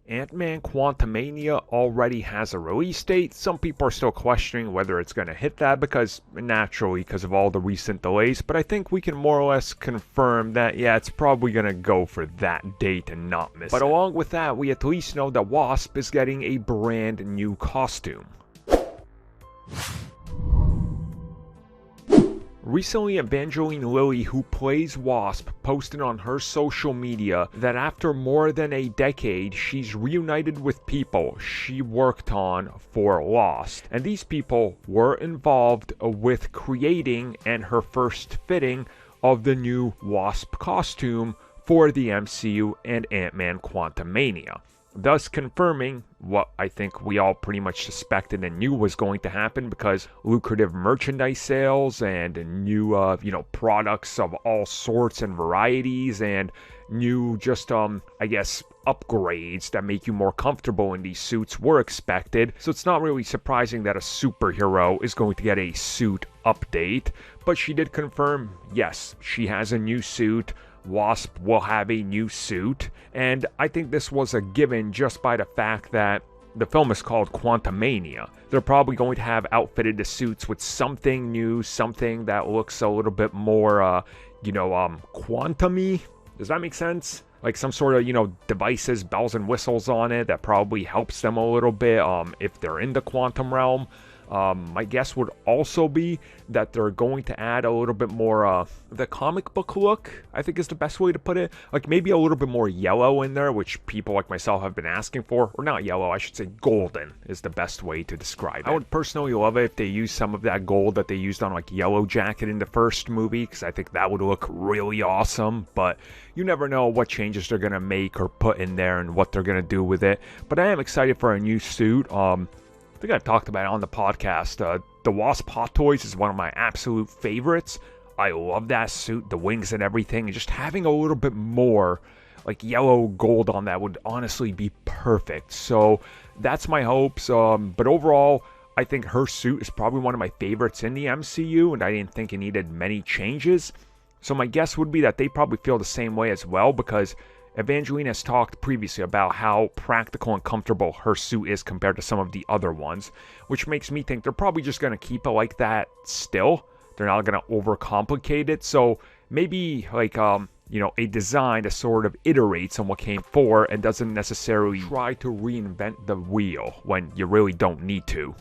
Ant-Man Quantamania already has a release date. Some people are still questioning whether it's going to hit that because of all the recent delays, but I think we can more or less confirm that, yeah, it's probably going to go for that date and not miss it. But along with that, we at least know that Wasp is getting a brand new costume. Recently, Evangeline Lilly, who plays Wasp, posted on her social media that after more than a decade, she's reunited with people she worked on for Lost. And these people were involved with creating and her first fitting of the new Wasp costume for the MCU and Ant-Man Quantamania, thus confirming what I think we all pretty much suspected and knew was going to happen, because lucrative merchandise sales and new, products of all sorts and varieties, and new upgrades that make you more comfortable in these suits were expected. So it's not really surprising that a superhero is going to get a suit update, but she did confirm, yes, she has a new suit. Wasp will have a new suit, and I think this was a given just by the fact that the film is called Quantamania. They're probably going to have outfitted the suits with something new, something that looks a little bit more, quantum-y. Does that make sense? Like some sort of, devices, bells and whistles on it that probably helps them a little bit if they're in the quantum realm. My guess would also be that they're going to add a little bit more the comic book look, I think is the best way to put it. Like maybe a little bit more yellow in there, which people like myself have been asking for. Or not yellow, I should say golden is the best way to describe it. I would personally love it if they used some of that gold that they used on like Yellow Jacket in the first movie, because I think that would look really awesome. But you never know what changes they're going to make or put in there and what they're going to do with it. But I am excited for a new suit. I think I've talked about it on the podcast. The Wasp Hot Toys is one of my absolute favorites. I love that suit, the wings and everything, and just having a little bit more like yellow gold on that would honestly be perfect. So that's my hopes. But overall, I think her suit is probably one of my favorites in the MCU, and I didn't think it needed many changes. So my guess would be that they probably feel the same way as well, because Evangeline has talked previously about how practical and comfortable her suit is compared to some of the other ones, which makes me think they're probably just going to keep it like that still. They're not going to overcomplicate it. So maybe a design that sort of iterates on what came before and doesn't necessarily try to reinvent the wheel when you really don't need to.